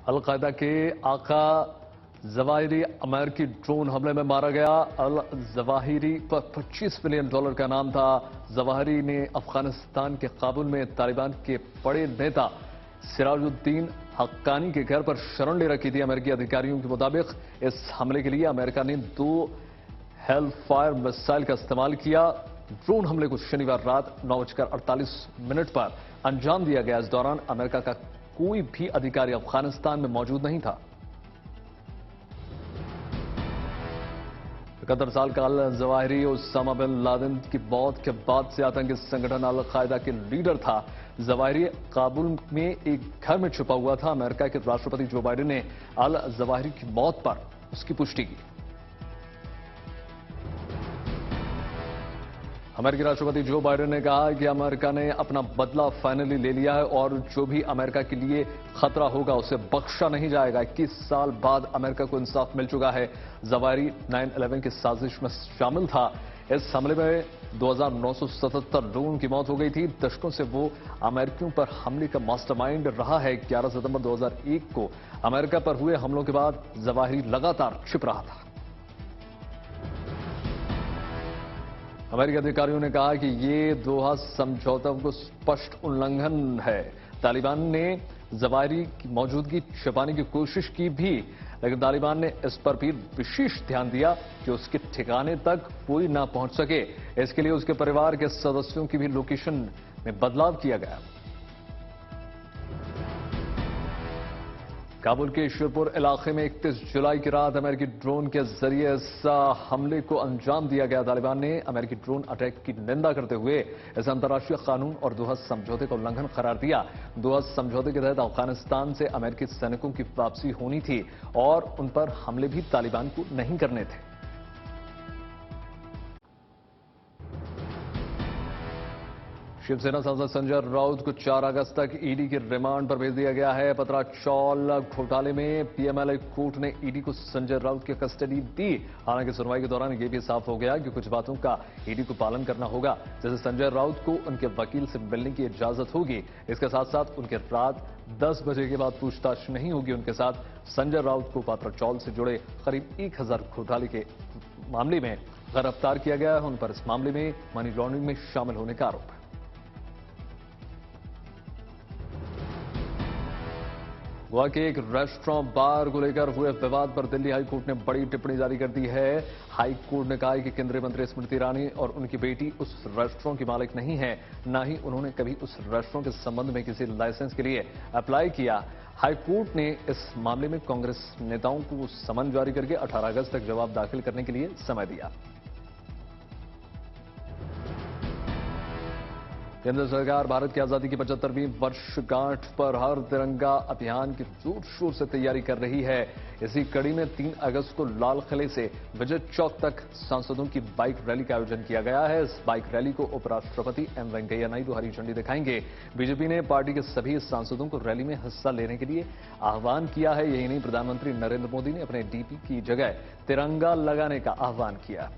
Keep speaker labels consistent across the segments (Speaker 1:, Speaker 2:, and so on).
Speaker 1: Al Qaeda के आका Zawahiri अमेरिकी ड्रोन हमले में मारा गया। अल जवाहिरी पर $25 मिलियन का नाम था। जवाहिरी ने अफगानिस्तान के काबुल में तालिबान के बड़े नेता सिराजुद्दीन हक्कानी के घर पर शरण ले रखी थी। अमेरिकी अधिकारियों के मुताबिक इस हमले के लिए अमेरिका ने 2 हेलफायर मिसाइल का इस्तेमाल किया। ड्रोन हमले को शनिवार रात 9:48 पर अंजाम दिया गया। इस दौरान अमेरिका का कोई भी अधिकारी अफगानिस्तान में मौजूद नहीं था। 71 साल का al Zawahiri Osama bin Laden की मौत के बाद से आतंकी संगठन अल कायदा के लीडर था। जवाहिरी काबुल में एक घर में छुपा हुआ था। अमेरिका के राष्ट्रपति जो बाइडेन ने अल जवाहिरी की मौत पर उसकी पुष्टि की। अमेरिकी राष्ट्रपति जो बाइडेन ने कहा कि अमेरिका ने अपना बदला फाइनली ले लिया है और जो भी अमेरिका के लिए खतरा होगा उसे बख्शा नहीं जाएगा। 21 साल बाद अमेरिका को इंसाफ मिल चुका है। जवाहिरी 9/11 की साजिश में शामिल था। इस हमले में 2977 लोगों की मौत हो गई थी। दशकों से वो अमेरिकियों पर हमले का मास्टरमाइंड रहा है। 11 सितंबर 2001 को अमेरिका पर हुए हमलों के बाद जवाहिरी लगातार छिप रहा था। अमेरिकी अधिकारियों ने कहा कि ये दोहा समझौता को स्पष्ट उल्लंघन है। तालिबान ने जवाहिरी की मौजूदगी छिपाने की कोशिश की भी, लेकिन तालिबान ने इस पर भी विशेष ध्यान दिया कि उसके ठिकाने तक कोई ना पहुंच सके। इसके लिए उसके परिवार के सदस्यों की भी लोकेशन में बदलाव किया गया। काबुल के शिरपुर इलाके में 31 जुलाई की रात अमेरिकी ड्रोन के जरिए इस हमले को अंजाम दिया गया। तालिबान ने अमेरिकी ड्रोन अटैक की निंदा करते हुए इस अंतर्राष्ट्रीय कानून और दोहा समझौते का उल्लंघन करार दिया। दोहा समझौते के तहत अफगानिस्तान से अमेरिकी सैनिकों की वापसी होनी थी और उन पर हमले भी तालिबान को नहीं करने थे। शिवसेना सांसद संजय राउत को 4 अगस्त तक ईडी की रिमांड पर भेज दिया गया है। पत्राचौल घोटाले में पीएमएलए कोर्ट ने ईडी को संजय राउत की कस्टडी दी। हालांकि सुनवाई के दौरान यह भी साफ हो गया कि कुछ बातों का ईडी को पालन करना होगा, जैसे संजय राउत को उनके वकील से मिलने की इजाजत होगी। इसके साथ साथ उनके रात 10 बजे के बाद पूछताछ नहीं होगी। उनके साथ संजय राउत को पत्राचौल से जुड़े करीब 1000 घोटाले के मामले में गिरफ्तार किया गया है। उन पर इस मामले में मनी लॉन्ड्रिंग में शामिल होने का आरोप है। गोवा के एक रेस्टोरेंट बार को लेकर हुए विवाद पर दिल्ली हाई कोर्ट ने बड़ी टिप्पणी जारी कर दी है। हाई कोर्ट ने कहा है कि केंद्रीय मंत्री स्मृति ईरानी और उनकी बेटी उस रेस्टोरेंट की मालिक नहीं है, न ही उन्होंने कभी उस रेस्टोरेंट के संबंध में किसी लाइसेंस के लिए अप्लाई किया। हाई कोर्ट ने इस मामले में कांग्रेस नेताओं को समन जारी करके 18 अगस्त तक जवाब दाखिल करने के लिए समय दिया। केंद्र सरकार भारत की आजादी की 75वीं वर्षगांठ पर हर तिरंगा अभियान की जोर शोर से तैयारी कर रही है। इसी कड़ी में 3 अगस्त को लाल किले से विजय चौक तक सांसदों की बाइक रैली का आयोजन किया गया है। इस बाइक रैली को उपराष्ट्रपति एम वेंकैया नायडू हरी झंडी दिखाएंगे। बीजेपी ने पार्टी के सभी सांसदों को रैली में हिस्सा लेने के लिए आह्वान किया है। यही नहीं, प्रधानमंत्री नरेंद्र मोदी ने अपने डीपी की जगह तिरंगा लगाने का आह्वान किया।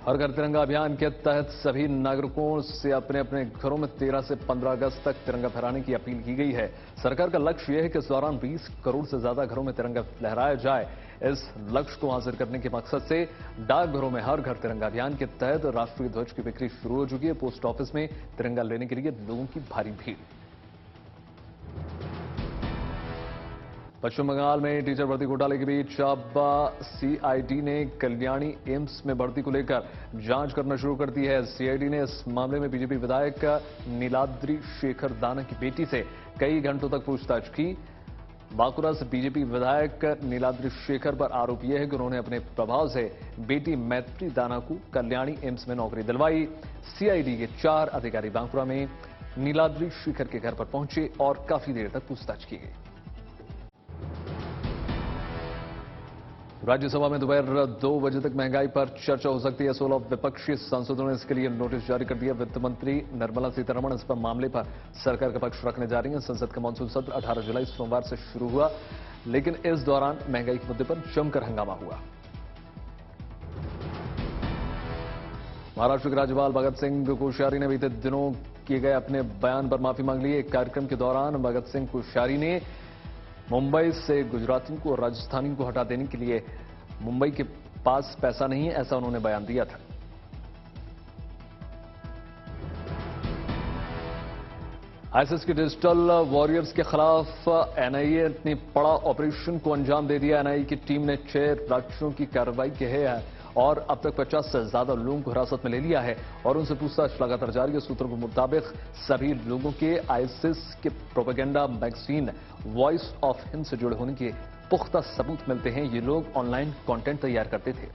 Speaker 1: हर घर तिरंगा अभियान के तहत सभी नागरिकों से अपने अपने घरों में 13 से 15 अगस्त तक तिरंगा फहराने की अपील की गई है। सरकार का लक्ष्य यह है कि इस दौरान 20 करोड़ से ज्यादा घरों में तिरंगा लहराया जाए। इस लक्ष्य को हासिल करने के मकसद से डाकघरों में हर घर तिरंगा अभियान के तहत राष्ट्रीय ध्वज की बिक्री शुरू हो चुकी है। पोस्ट ऑफिस में तिरंगा लेने के लिए लोगों की भारी भीड़। पश्चिम बंगाल में टीचर भर्ती घोटाले के बीच अब सीआईडी ने कल्याणी एम्स में भर्ती को लेकर जांच करना शुरू कर दी है। सीआईडी ने इस मामले में बीजेपी विधायक नीलाद्री शेखर दाना की बेटी से कई घंटों तक पूछताछ की। बांकुरा से बीजेपी विधायक नीलाद्री शेखर पर आरोप यह है कि उन्होंने अपने प्रभाव से बेटी मैत्री दाना को कल्याणी एम्स में नौकरी दिलवाई। सीआईडी के 4 अधिकारी बांकुरा में नीलाद्री शेखर के घर पर पहुंचे और काफी देर तक पूछताछ की गई। राज्यसभा में दोपहर 2 बजे तक महंगाई पर चर्चा हो सकती है। 16 विपक्षी सांसदों ने इसके लिए नोटिस जारी कर दिया। वित्त मंत्री निर्मला सीतारमण इस पर मामले पर सरकार का पक्ष रखने जा रही हैं। संसद का मानसून सत्र 18 जुलाई सोमवार से शुरू हुआ, लेकिन इस दौरान महंगाई के मुद्दे पर जमकर हंगामा हुआ। महाराष्ट्र के राज्यपाल भगत सिंह कोश्यारी ने बीते दिनों किए गए अपने बयान पर माफी मांग ली। एक कार्यक्रम के दौरान भगत सिंह कोश्यारी ने मुंबई से गुजरातियों को और राजस्थानियों को हटा देने के लिए मुंबई के पास पैसा नहीं है, ऐसा उन्होंने बयान दिया था। आईएसआई के डिजिटल वॉरियर्स के खिलाफ एनआईए ने बड़ा ऑपरेशन को अंजाम दे दिया। एनआईए की टीम ने 6 राज्यों की कार्रवाई की है और अब तक 50 से ज्यादा लोगों को हिरासत में ले लिया है और उनसे पूछताछ लगातार जारी है। सूत्रों के मुताबिक सभी लोगों के आईएसआई के propaganda magazine voice of Hind से जुड़े होने के पुख्ता सबूत मिलते हैं। ये लोग ऑनलाइन कंटेंट तैयार करते थे।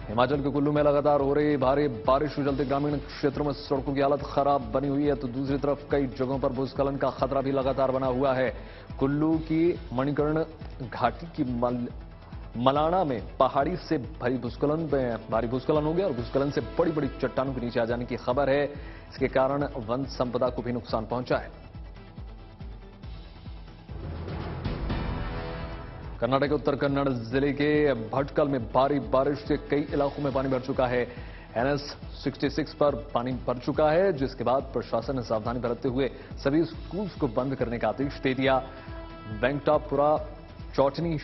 Speaker 1: हिमाचल के कुल्लू में लगातार हो रही भारी बारिश के चलते ग्रामीण क्षेत्रों में सड़कों की हालत खराब बनी हुई है, तो दूसरी तरफ कई जगहों पर भूस्खलन का खतरा भी लगातार बना हुआ है। कुल्लू की मणिकर्ण घाटी की मलाना में पहाड़ी से भारी भूस्खलन हो गया और भूस्खलन से बड़ी बड़ी चट्टानों के नीचे आ जाने की खबर है। इसके कारण वन संपदा को भी नुकसान पहुंचा है। कर्नाटक के उत्तर कन्नड़ जिले के भटकल में भारी बारिश से कई इलाकों में पानी भर चुका है। NH 66 पर पानी भर चुका है, जिसके बाद प्रशासन ने सावधानी बरतते हुए सभी स्कूल्स को बंद करने का आदेश दे दिया। वेंकटापुरा चौटनी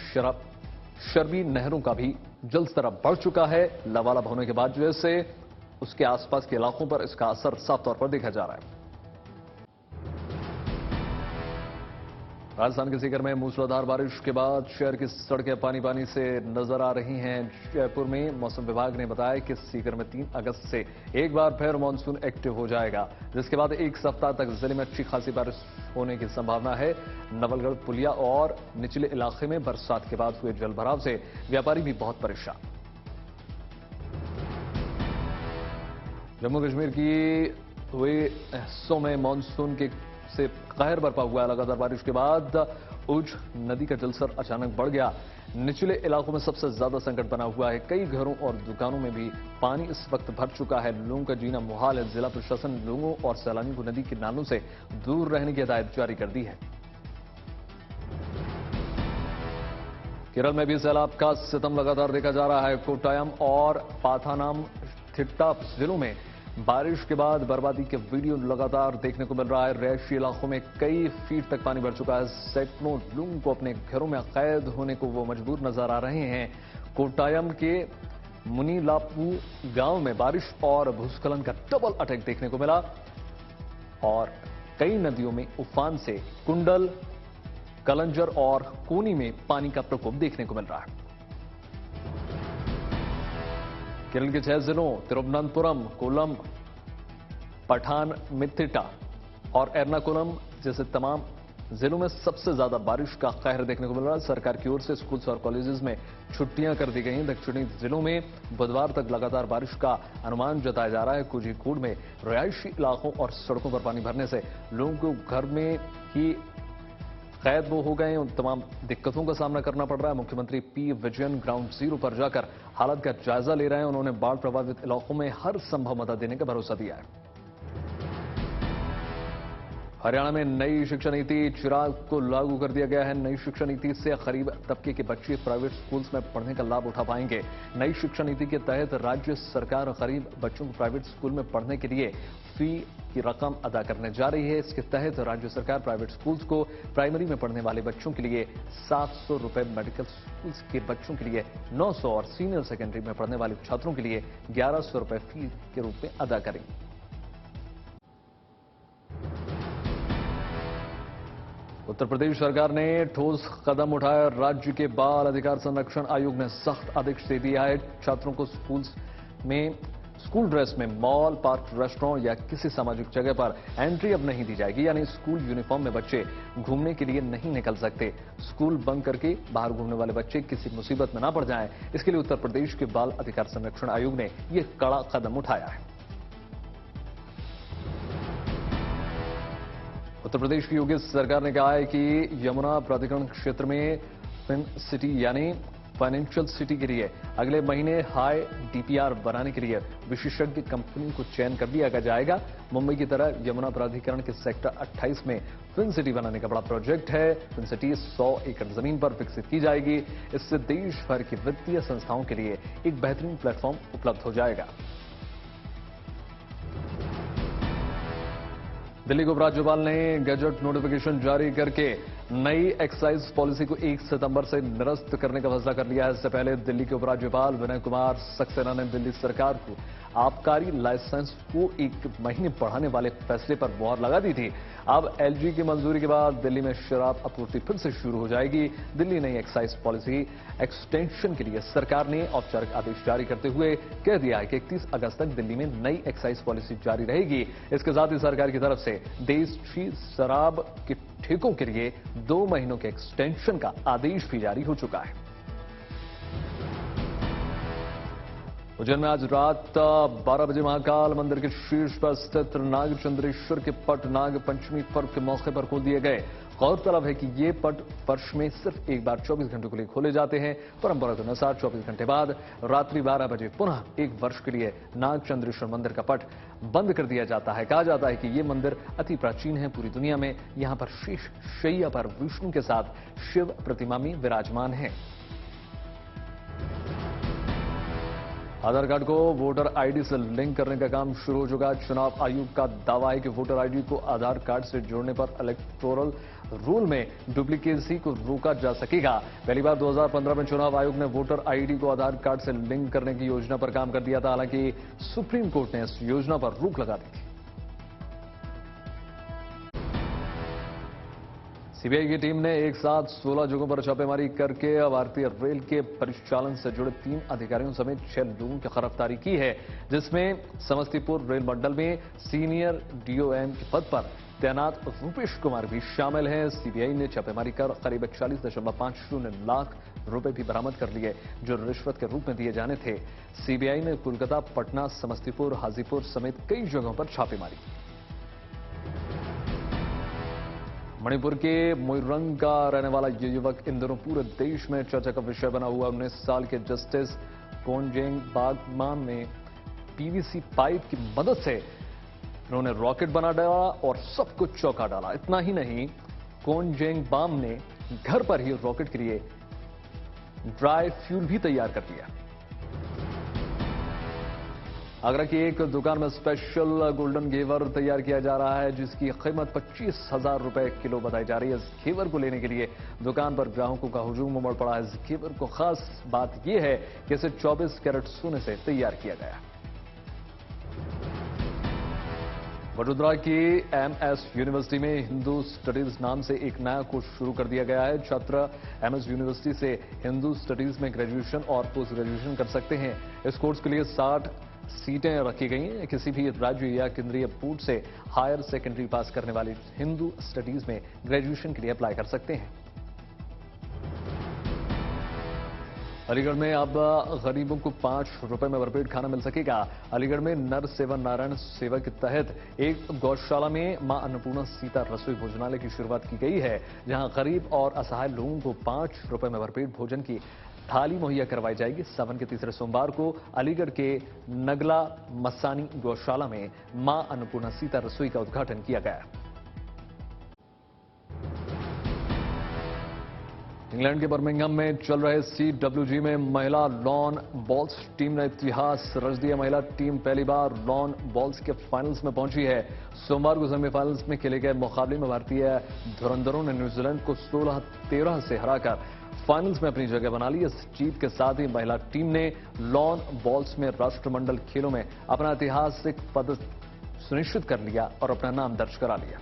Speaker 1: शरबी नहरों का भी जलस्तर बढ़ चुका है। लबालब होने के बाद से उसके आसपास के इलाकों पर इसका असर साफ तौर पर देखा जा रहा है। राजस्थान के सीकर में मूसलाधार बारिश के बाद शहर की सड़कें पानी से नजर आ रही हैं। जयपुर में मौसम विभाग ने बताया कि सीकर में 3 अगस्त से एक बार फिर मानसून एक्टिव हो जाएगा, जिसके बाद एक सप्ताह तक जिले में अच्छी खासी बारिश होने की संभावना है। नवलगढ़ पुलिया और निचले इलाके में बरसात के बाद हुए जलभराव से व्यापारी भी बहुत परेशान। जम्मू कश्मीर की हुए हिस्सों में मानसून के से कहर बरपा हुआ है। लगातार बारिश के बाद उज नदी का जलस्तर अचानक बढ़ गया। निचले इलाकों में सबसे ज्यादा संकट बना हुआ है। कई घरों और दुकानों में भी पानी इस वक्त भर चुका है। लोगों का जीना मुहाल है। जिला प्रशासन लोगों और सैलानियों को नदी के नालों से दूर रहने की हिदायत जारी कर दी है। केरल में भी सैलाब का सितम लगातार देखा जा रहा है। कोट्टायम और पाथानामथिट्टा जिलों में बारिश के बाद बर्बादी के वीडियो लगातार देखने को मिल रहा है। रिहायशी इलाकों में कई फीट तक पानी भर चुका है। सैकड़ों लोगों को अपने घरों में कैद होने को वो मजबूर नजर आ रहे हैं। कोट्टायम के मुनीलापू गांव में बारिश और भूस्खलन का डबल अटैक देखने को मिला और कई नदियों में उफान से कुंडल, कलंजर और कोनी में पानी का प्रकोप देखने को मिल रहा है। केरल के 6 जिलों तिरुवनंतपुरम, कोल्लम, पठानमथिट्टा और एर्नाकुलम जैसे तमाम जिलों में सबसे ज्यादा बारिश का कहर देखने को मिल रहा है। सरकार की ओर से स्कूल्स और कॉलेजेस में छुट्टियां कर दी गई हैं। दक्षिणी जिलों में बुधवार तक लगातार बारिश का अनुमान जताया जा रहा है। कोझिकोड में रिहायशी इलाकों और सड़कों पर पानी भरने से लोगों को घर में ही कैद वो हो गए। उन तमाम दिक्कतों का सामना करना पड़ रहा है। मुख्यमंत्री पी विजयन ग्राउंड जीरो पर जाकर हालत का जायजा ले रहे हैं। उन्होंने बाढ़ प्रभावित इलाकों में हर संभव मदद देने का भरोसा दिया है। हरियाणा में नई शिक्षा नीति चिराग को लागू कर दिया गया है। नई शिक्षा नीति से गरीब तबके के बच्चे प्राइवेट स्कूल्स में पढ़ने का लाभ उठा पाएंगे। नई शिक्षा नीति के तहत राज्य सरकार गरीब बच्चों को प्राइवेट स्कूल में पढ़ने के लिए फी की रकम अदा करने जा रही है। इसके तहत राज्य सरकार प्राइवेट स्कूल्स को प्राइमरी में पढ़ने वाले बच्चों के लिए 700 रुपए, मेडिकल स्कूल्स के बच्चों के लिए 900 और सीनियर सेकेंडरी में पढ़ने वाले छात्रों के लिए 1100 रुपए फी के रूप में अदा करेंगे। उत्तर प्रदेश सरकार ने ठोस कदम उठाया। राज्य के बाल अधिकार संरक्षण आयोग ने सख्त आदेश दे दिया है। छात्रों को स्कूल ड्रेस में मॉल, पार्क, रेस्टोरेंट या किसी सामाजिक जगह पर एंट्री अब नहीं दी जाएगी। यानी स्कूल यूनिफॉर्म में बच्चे घूमने के लिए नहीं निकल सकते। स्कूल बंक करके बाहर घूमने वाले बच्चे किसी मुसीबत में ना पड़ जाएं, इसके लिए उत्तर प्रदेश के बाल अधिकार संरक्षण आयोग ने यह कड़ा कदम उठाया है। उत्तर प्रदेश की योगी सरकार ने कहा है कि यमुना प्राधिकरण क्षेत्र में फिन सिटी यानी फाइनेंशियल सिटी के लिए अगले महीने हाई डीपीआर बनाने के लिए विशेषज्ञ कंपनी को चयन कर दिया जाएगा। मुंबई की तरह यमुना प्राधिकरण के सेक्टर 28 में फिन सिटी बनाने का बड़ा प्रोजेक्ट है। फिन सिटी 100 एकड़ जमीन पर विकसित की जाएगी। इससे देश भर की वित्तीय संस्थाओं के लिए एक बेहतरीन प्लेटफॉर्म उपलब्ध हो जाएगा। दिल्ली के उपराज्यपाल ने गजट नोटिफिकेशन जारी करके नई एक्साइज पॉलिसी को 1 सितंबर से निरस्त करने का फैसला कर लिया है। इससे पहले दिल्ली के उपराज्यपाल विनय कुमार सक्सेना ने दिल्ली सरकार को आबकारी लाइसेंस को 1 महीने बढ़ाने वाले फैसले पर मुहर लगा दी थी। अब एलजी की मंजूरी के बाद दिल्ली में शराब आपूर्ति फिर से शुरू हो जाएगी। दिल्ली नई एक्साइज पॉलिसी एक्सटेंशन के लिए सरकार ने औपचारिक आदेश जारी करते हुए कह दिया है कि 31 अगस्त तक दिल्ली में नई एक्साइज पॉलिसी जारी रहेगी। इसके साथ ही सरकार की तरफ से देशी शराब के ठेकों के लिए 2 महीनों के एक्सटेंशन का आदेश भी जारी हो चुका है। उज्जैन में आज रात 12 बजे महाकाल मंदिर के शीर्ष पर स्थित नागचंद्रेश्वर के पट नाग पंचमी पर्व के मौके पर खोल दिए गए। गौरतलब है कि ये पट वर्ष में सिर्फ एक बार 24 घंटों के लिए खोले जाते हैं। परंपरा के अनुसार 24 घंटे बाद रात्रि 12 बजे पुनः 1 वर्ष के लिए नागचंद्रेश्वर मंदिर का पट बंद कर दिया जाता है। कहा जाता है कि ये मंदिर अति प्राचीन है। पूरी दुनिया में यहां पर शेष शैया पर विष्णु के साथ शिव प्रतिमा में विराजमान है। आधार कार्ड को वोटर आईडी से लिंक करने का काम शुरू हो चुका है। चुनाव आयोग का दावा है कि वोटर आईडी को आधार कार्ड से जोड़ने पर इलेक्टोरल रूल में डुप्लीकेसी को रोका जा सकेगा। पहली बार 2015 में चुनाव आयोग ने वोटर आईडी को आधार कार्ड से लिंक करने की योजना पर काम कर दिया था। हालांकि सुप्रीम कोर्ट ने इस योजना पर रोक लगा दी थी। सीबीआई की टीम ने एक साथ 16 जगहों पर छापेमारी करके भारतीय रेल के परिचालन से जुड़े 3 अधिकारियों समेत 6 लोगों की गिरफ्तारी की है, जिसमें समस्तीपुर रेल मंडल में सीनियर डीओएम के पद पर तैनात रूपेश कुमार भी शामिल हैं। सीबीआई ने छापेमारी कर करीब 41.50 लाख रुपए भी बरामद कर लिए, जो रिश्वत के रूप में दिए जाने थे। सीबीआई ने कोलकाता, पटना, समस्तीपुर, हाजीपुर समेत कई जगहों पर छापेमारी की। मणिपुर के मोइरंग का रहने वाला ये युवक इन दिनों पूरे देश में चर्चा का विषय बना हुआ। 19 साल के जस्टिस कोनजेंग बागमान ने पीवीसी पाइप की मदद से उन्होंने रॉकेट बना डाला और सब कुछ चौंका डाला। इतना ही नहीं, कोनजेंग बाम ने घर पर ही रॉकेट के लिए ड्राई फ्यूल भी तैयार कर दिया। आगरा की एक दुकान में स्पेशल गोल्डन घेवर तैयार किया जा रहा है, जिसकी कीमत 25,000 रुपए किलो बताई जा रही है। इस घेवर को लेने के लिए दुकान पर ग्राहकों का हुजूम उमड़ पड़ा है। इस घेवर को खास बात यह है कि इसे 24 कैरेट सोने से तैयार किया गया। वडोदरा की एमएस यूनिवर्सिटी में हिंदू स्टडीज नाम से एक नया कोर्स शुरू कर दिया गया है। छात्र एमएस यूनिवर्सिटी से हिंदू स्टडीज में ग्रेजुएशन और पोस्ट ग्रेजुएशन कर सकते हैं। इस कोर्स के लिए 60 सीटें रखी गई हैं। किसी भी राज्य या केंद्रीय बोर्ड से हायर सेकेंडरी पास करने वाले हिंदू स्टडीज में ग्रेजुएशन के लिए अप्लाई कर सकते हैं। अलीगढ़ में अब गरीबों को 5 रुपए में भरपेट खाना मिल सकेगा। अलीगढ़ में नर सेवा नारायण सेवा के तहत एक गौशाला में मां अन्नपूर्णा सीता रसोई भोजनालय की शुरुआत की गई है, जहां गरीब और असहाय लोगों को 5 रुपए में भरपेट भोजन की थाली मुहैया करवाई जाएगी। सावन के तीसरे सोमवार को अलीगढ़ के नगला मसानी गौशाला में मां अन्नपूर्णा सीता रसोई का उद्घाटन किया गया। इंग्लैंड के बर्मिंघम में चल रहे CWG में महिला लॉन बॉल्स टीम ने इतिहास रच दिया। महिला टीम पहली बार लॉन बॉल्स के फाइनल्स में पहुंची है। सोमवार को सेमीफाइनल्स में खेले गए मुकाबले में भारतीय धुरंधरों ने न्यूजीलैंड को 16-13 से हराकर फाइनल्स में अपनी जगह बना ली। इस जीत के साथ ही महिला टीम ने लॉन बॉल्स में राष्ट्रमंडल खेलों में अपना ऐतिहासिक पदक सुनिश्चित कर लिया और अपना नाम दर्ज करा लिया।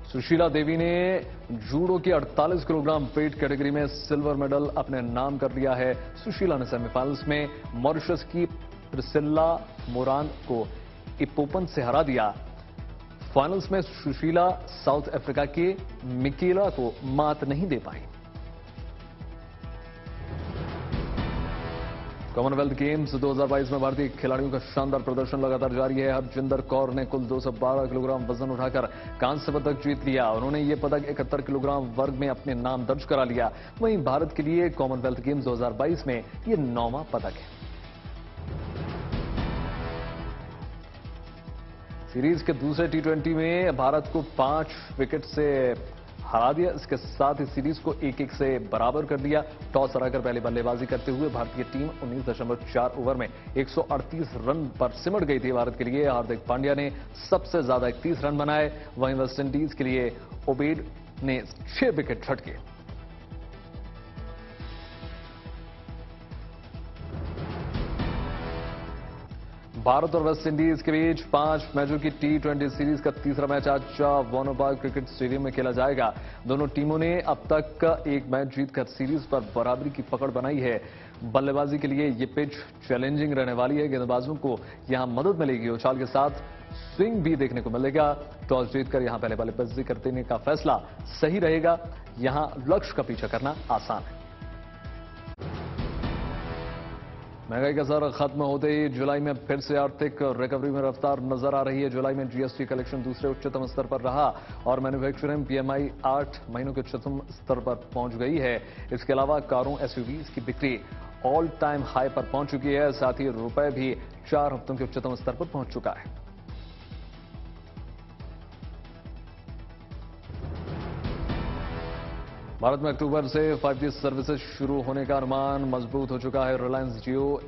Speaker 1: सुशीला देवी ने जूडो की 48 किलोग्राम वेट कैटेगरी में सिल्वर मेडल अपने नाम कर लिया है। सुशीला ने सेमीफाइनल्स में मॉरिशस की प्रिसिल्ला मोरान को इपोपन से हरा दिया। फाइनल्स में सुशीला साउथ अफ्रीका के मिकेला को मात नहीं दे पाई। कॉमनवेल्थ गेम्स 2022 में भारतीय खिलाड़ियों का शानदार प्रदर्शन लगातार जारी है। हरजिंदर कौर ने कुल 212 किलोग्राम वजन उठाकर कांस्य पदक जीत लिया। उन्होंने ये पदक 71 किलोग्राम वर्ग में अपने नाम दर्ज करा लिया। वहीं भारत के लिए कॉमनवेल्थ गेम्स 2022 में ये 9वां पदक है। सीरीज के दूसरे T20 में भारत को 5 विकेट से हरा दिया। इसके साथ ही सीरीज को 1-1 से बराबर कर दिया। टॉस हराकर पहले बल्लेबाजी करते हुए भारतीय टीम 19.4 ओवर में 138 रन पर सिमट गई थी। भारत के लिए हार्दिक पांड्या ने सबसे ज्यादा 31 रन बनाए। वहीं वेस्टइंडीज के लिए ओबेड ने 6 विकेट झटके। भारत और वेस्टइंडीज के बीच 5 मैचों की T20 सीरीज का तीसरा मैच आज वॉर्नर पार्क क्रिकेट स्टेडियम में खेला जाएगा। दोनों टीमों ने अब तक एक मैच जीतकर सीरीज पर बराबरी की पकड़ बनाई है। बल्लेबाजी के लिए ये पिच चैलेंजिंग रहने वाली है। गेंदबाजों को यहां मदद मिलेगी। उछाल के साथ स्विंग भी देखने को मिलेगा। टॉस जीतकर यहां पहले बल्लेबाजी करने का फैसला सही रहेगा। यहां लक्ष्य का पीछा करना आसान है। महंगाई का असर खत्म होते ही जुलाई में फिर से आर्थिक रिकवरी में रफ्तार नजर आ रही है। जुलाई में जीएसटी कलेक्शन दूसरे उच्चतम स्तर पर रहा और मैन्युफैक्चरिंग पीएमआई 8 महीनों के उच्चतम स्तर पर पहुंच गई है। इसके अलावा कारों एसयूवीज की बिक्री ऑल टाइम हाई पर पहुंच चुकी है। साथ ही रुपए भी 4 हफ्तों के उच्चतम स्तर पर पहुंच चुका है। भारत में अक्टूबर से 5G सर्विसेज शुरू होने का अनुमान मजबूत हो चुका है। रिलायंस जियो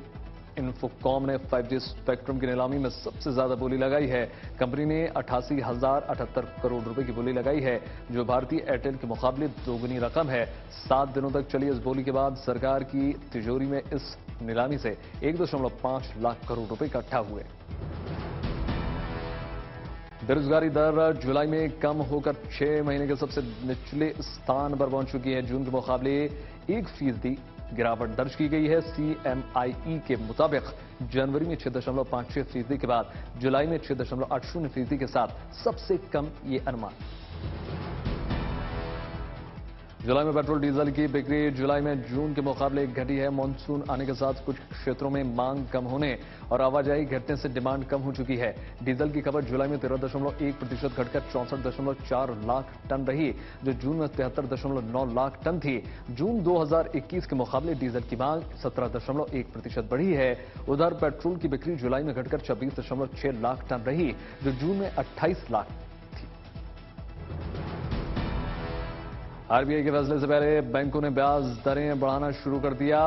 Speaker 1: इन्फोकॉम ने 5G स्पेक्ट्रम की नीलामी में सबसे ज्यादा बोली लगाई है। कंपनी ने 88,078 करोड़ रुपए की बोली लगाई है, जो भारतीय एयरटेल के मुकाबले दोगुनी रकम है। 7 दिनों तक चली इस बोली के बाद सरकार की तिजोरी में इस नीलामी से 1.5 लाख करोड़ रुपए इकट्ठा हुए। बेरोजगारी दर जुलाई में कम होकर 6 महीने के सबसे निचले स्थान पर पहुंच चुकी है। जून के मुकाबले 1% गिरावट दर्ज की गई है। CMIE के मुताबिक जनवरी में 6.56% के बाद जुलाई में 6.80% के साथ सबसे कम ये अनुमान। जुलाई में पेट्रोल डीजल की बिक्री जुलाई में जून के मुकाबले घटी है। मानसून आने के साथ कुछ क्षेत्रों में मांग कम होने और आवाजाही घटने से डिमांड कम हो चुकी है। डीजल की खपत जुलाई में 13.1% घटकर 64.4 लाख टन रही, जो जून में 73.9 लाख टन थी। जून 2021 के मुकाबले डीजल की मांग 17.1% बढ़ी है। उधर पेट्रोल की बिक्री जुलाई में घटकर 26.6 लाख टन रही, जो जून में 28 लाख। आरबीआई के फैसले से पहले बैंकों ने ब्याज दरें बढ़ाना शुरू कर दिया।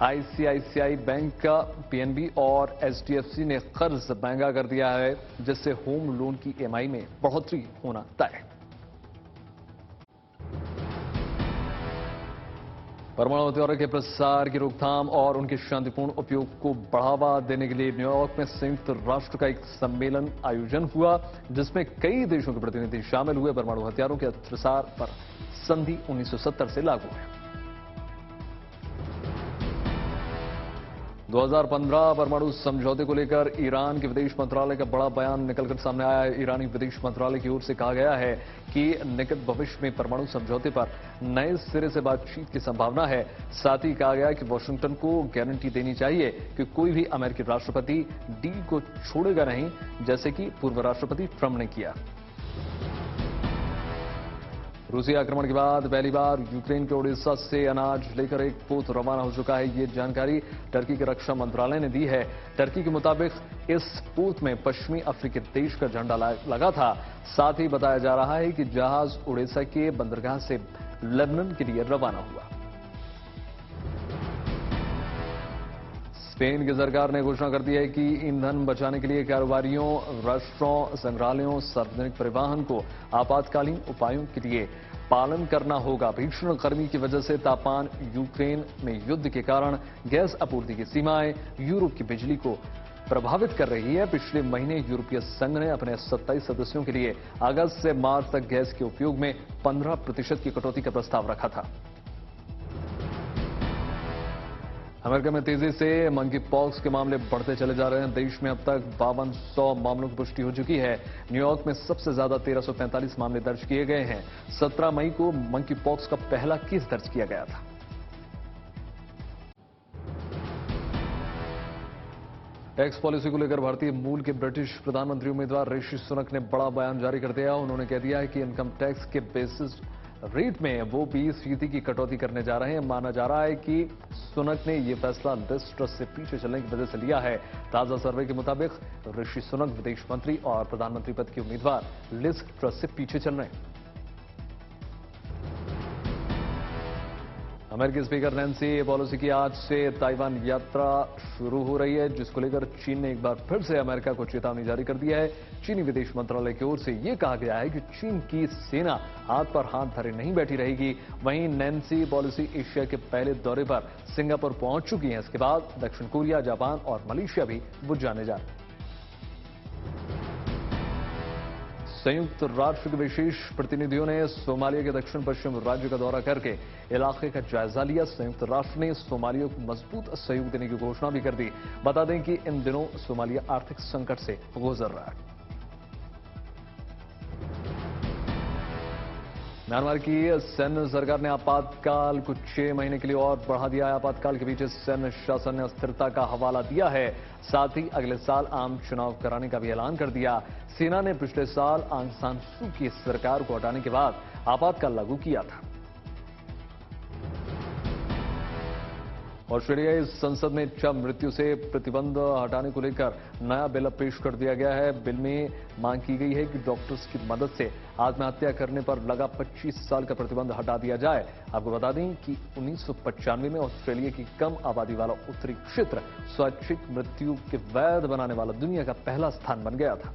Speaker 1: आईसीआईसीआई बैंक, पीएनबी और एचडीएफसी ने कर्ज महंगा कर दिया है, जिससे होम लोन की ईएमआई में बढ़ोतरी होना तय। परमाणु हथियारों के प्रसार की रोकथाम और उनके शांतिपूर्ण उपयोग को बढ़ावा देने के लिए न्यूयॉर्क में संयुक्त राष्ट्र का एक सम्मेलन आयोजन हुआ, जिसमें कई देशों के प्रतिनिधि शामिल हुए। परमाणु हथियारों के प्रसार पर संधि 1970 से लागू है। 2015 परमाणु समझौते को लेकर ईरान के विदेश मंत्रालय का बड़ा बयान निकलकर सामने आया है। ईरानी विदेश मंत्रालय की ओर से कहा गया है कि निकट भविष्य में परमाणु समझौते पर नए सिरे से बातचीत की संभावना है। साथ ही कहा गया कि वॉशिंगटन को गारंटी देनी चाहिए कि कोई भी अमेरिकी राष्ट्रपति डील को छोड़ेगा नहीं, जैसे कि पूर्व राष्ट्रपति ट्रंप ने किया। रूसी आक्रमण के बाद पहली बार यूक्रेन के ओडिशा से अनाज लेकर एक पोत रवाना हो चुका है। ये जानकारी टर्की के रक्षा मंत्रालय ने दी है। टर्की के मुताबिक इस पोत में पश्चिमी अफ्रीकी देश का झंडा लगा था। साथ ही बताया जा रहा है कि जहाज ओडिशा के बंदरगाह से लेबनान के लिए रवाना हुआ। स्पेन की सरकार ने घोषणा कर दी है कि ईंधन बचाने के लिए कारोबारियों, रेस्टोरेंट, संग्रहालयों, सार्वजनिक परिवहन को आपातकालीन उपायों के लिए पालन करना होगा। भीषण गर्मी की वजह से तापमान, यूक्रेन में युद्ध के कारण गैस आपूर्ति की सीमाएं यूरोप की बिजली को प्रभावित कर रही है। पिछले महीने यूरोपीय संघ ने अपने 27 सदस्यों के लिए अगस्त से मार्च तक गैस के उपयोग में 15% की कटौती का प्रस्ताव रखा था। अमेरिका में तेजी से मंकी पॉक्स के मामले बढ़ते चले जा रहे हैं। देश में अब तक 5200 मामलों की पुष्टि हो चुकी है। न्यूयॉर्क में सबसे ज्यादा 1345 मामले दर्ज किए गए हैं। 17 मई को मंकी पॉक्स का पहला केस दर्ज किया गया था। टैक्स पॉलिसी को लेकर भारतीय मूल के ब्रिटिश प्रधानमंत्री उम्मीदवार ऋषि सुनक ने बड़ा बयान जारी कर दिया। उन्होंने कह दिया है कि इनकम टैक्स के बेसिस रेट में वो 20% की कटौती करने जा रहे हैं। माना जा रहा है कि सुनक ने यह फैसला लिज ट्रस से पीछे चलने की वजह से लिया है। ताजा सर्वे के मुताबिक ऋषि सुनक विदेश मंत्री और प्रधानमंत्री पद के उम्मीदवार लिज ट्रस से पीछे चल रहे हैं। अमेरिकी स्पीकर नैन्सी पेलोसी की आज से ताइवान यात्रा शुरू हो रही है, जिसको लेकर चीन ने एक बार फिर से अमेरिका को चेतावनी जारी कर दी है। चीनी विदेश मंत्रालय की ओर से यह कहा गया है कि चीन की सेना हाथ पर हाथ धरे नहीं बैठी रहेगी। वहीं नैन्सी पेलोसी एशिया के पहले दौरे पर सिंगापुर पहुंच चुकी हैं। इसके बाद दक्षिण कोरिया, जापान और मलेशिया भी वो जाने जा रहे हैं। संयुक्त राष्ट्र के विशेष प्रतिनिधियों ने सोमालिया के दक्षिण पश्चिम राज्य का दौरा करके इलाके का जायजा लिया। संयुक्त राष्ट्र ने सोमालिया को मजबूत सहयोग देने की घोषणा भी कर दी। बता दें कि इन दिनों सोमालिया आर्थिक संकट से गुजर रहा है। म्यांमार की सैन्य सरकार ने आपातकाल को 6 महीने के लिए और बढ़ा दिया है। आपातकाल के बीच सैन्य शासन ने अस्थिरता का हवाला दिया है। साथ ही अगले साल आम चुनाव कराने का भी ऐलान कर दिया। सेना ने पिछले साल आंग सान सू की सरकार को हटाने के बाद आपातकाल लागू किया था। ऑस्ट्रेलियाई संसद में इच्छा मृत्यु से प्रतिबंध हटाने को लेकर नया बिल पेश कर दिया गया है। बिल में मांग की गई है कि डॉक्टर्स की मदद से आत्महत्या करने पर लगा 25 साल का प्रतिबंध हटा दिया जाए। आपको बता दें कि 1995 में ऑस्ट्रेलिया की कम आबादी वाला उत्तरी क्षेत्र स्वैच्छिक मृत्यु के वैध बनाने वाला दुनिया का पहला स्थान बन गया था।